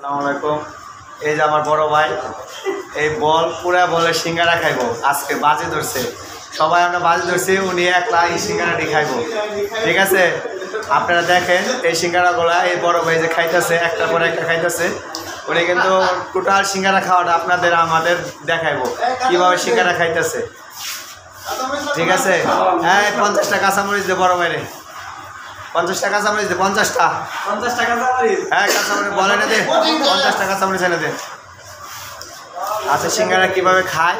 আসসালামু আলাইকুম। এই যে আমার বড় ভাই এই বল পুরা বলে সিঙ্গারা খাইবো। আজকে বাজি ধরছে, সবাই আমরা বাজি ধরছি, উনি একলা এই সিঙ্গারাটি খাইবো। ঠিক আছে, আপনারা দেখেন এই সিঙ্গারাগুলা এই বড় ভাই যে খাইতেছে, একটার পর একটা খাইতেছে। উনি কিন্তু টোটাল সিঙ্গারা খাওয়াটা আপনাদের আমাদের দেখাইবো কিভাবে সিঙ্গারা খাইতেছে। ঠিক আছে, হ্যাঁ 50টা কাঁচামরিচ দে বড় ভাইরে, 50টা কাঁচামরিচ দে, 50টা হ্যাঁ কাঁচামরিচ বলে না দে, 50টা কাঁচামরিচ এনে দে। আচ্ছা সিঙ্গারা কিভাবে খায়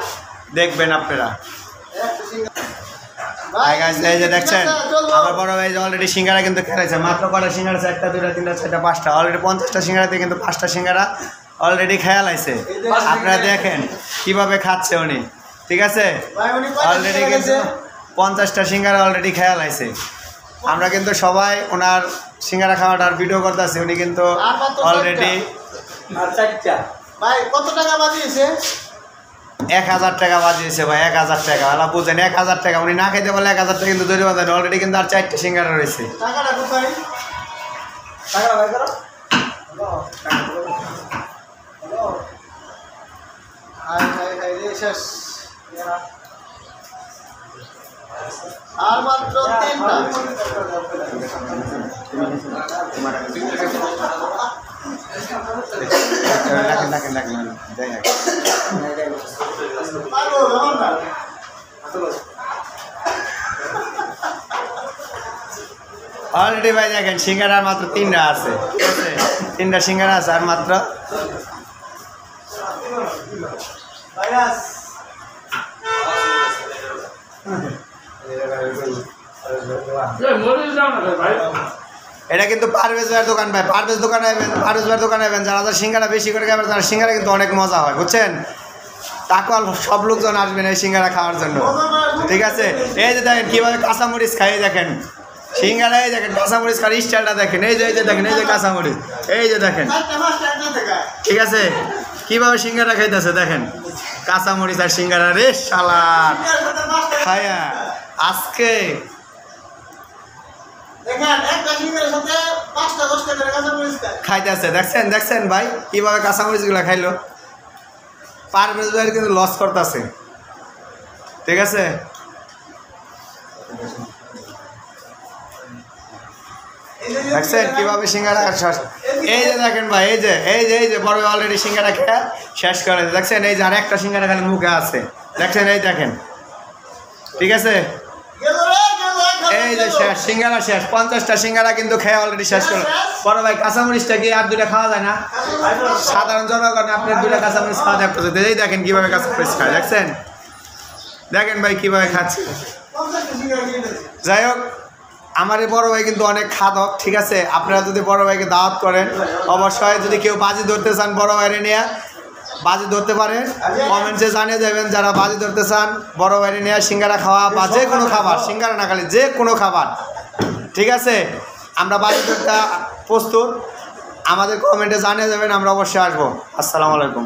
দেখবেন আপনারা। এই যে দেখছেন আমার বড় ভাই অলরেডি সিঙ্গারা কিন্তু খেলেছে। মাত্র কটা সিঙ্গারা আছে? 1টা 2টা 3টা 4টা 5টা, অলরেডি 50টা সিঙ্গারাতে কিন্তু 5টা সিঙ্গারা অলরেডি খেয়াল আছে। আপনারা দেখেন কিভাবে খাচ্ছে উনি। ঠিক আছে, অলরেডি কিন্তু 50টা সিঙ্গারা অলরেডি খেয়াল আছে। আমরা কিন্তু সবাই ওনার সিঙ্গারা খাওয়াটার ভিডিও করতেছি। উনি কিন্তু অলরেডি ভাই কত টাকা বাজিয়েছে? 1000 টাকা বাজিয়েছে ভাই, 1000 টাকা। আলা বুঝেন 1000 টাকা উনি না খাইতে বলে 1000 টাকা কিন্তু দৈরি বাঁধেন। অলরেডি কিন্তু আর 4টা সিঙ্গারা রয়েছে। টাকাটা কোথায়? টাকাটা ভাই করো। হাই হাই হাই রে শেষ। আর মাত্র 3টা। অলরেডি ভাই দেখেন সিঙ্গারা মাত্র 3টা আছে। ঠিক আছে, 3টা সিঙ্গারা আছে আর মাত্র এটা কিন্তু পারভেজ ভাইয়ের দোকান ভাই। পারভেজ দোকানে আইবেন, পারভেজ ভাইয়ের দোকানে আইবেন। যারা যারা সিঙ্গারা বেশি করে খাবেন তারা সিঙ্গারা কিন্তু অনেক মজা হয়, বুঝছেন। তাকল সব লোকজন আসবেন এই সিঙ্গারা খাওয়ার জন্য। ঠিক আছে, এই যে দেখেন কীভাবে কাঁচামরিচ খাই, দেখেন সিঙ্গারা, এই দেখেন কাঁচামরিচ খাওয়ার স্টাইলটা দেখেন। এই যে দেখেন, এই যে কাঁচামরিচ, এই যে দেখেন। ঠিক আছে, কীভাবে সিঙ্গারা খাইতেছে দেখেন, কাঁচামরিচ আর সিঙ্গারা রে সালাদ খায়া আজকে খাইতেছে। দেখছেন দেখছেন ভাই কিভাবে কাঁচামরিচগুলো খাইলো। পারভেজ ভাইয়ের কিন্তু লস করতেছে। ঠিক আছে, দেখছেন কিভাবে সিঙ্গারা। এই যে দেখেন ভাই, এই যে এই যে এই যে বড় অলরেডি সিঙ্গারা খেয়ে শেষ করে দেখছেন। এই যে আর একটা সিঙ্গারা খালি মুখে আছে, দেখছেন, এই দেখেন। ঠিক আছে, এই যে শেষ সিঙ্গারা শেষ। 50টা সিঙ্গারা কিন্তু খেয়ে অলরেডি শেষ করে। বড় ভাই কাঁচামরিচটা কি আর 2টা খাওয়া যায় না? সাধারণ জনগণ আপনার 2টা কাঁচামরিচ খাওয়া দেখতেছে। এই দেখেন কিভাবে কাঁচামরিচ খায়, দেখছেন, দেখেন ভাই কিভাবে খাচ্ছে। যাই হোক, আমার এই বড় ভাই কিন্তু অনেক খাদক। ঠিক আছে, আপনারা যদি বড় ভাইকে দাওয়াত করেন, অবশ্যই যদি কেউ বাজি ধরতে চান বড় ভাইরে নিয়ে বাজি ধরতে পারেন। কমেন্টসে জানিয়ে দেবেন যারা বাজি ধরতে চান বড় ভাইরে নিয়ে সিঙ্গারা খাওয়া বা যে কোনো খাবার, সিঙ্গারা না খালি যে কোনো খাবার। ঠিক আছে, আমরা বাজি ধরতে প্রস্তুত। আমাদের কমেন্টে জানিয়ে দেবেন, আমরা অবশ্যই আসবো। আসসালামু আলাইকুম।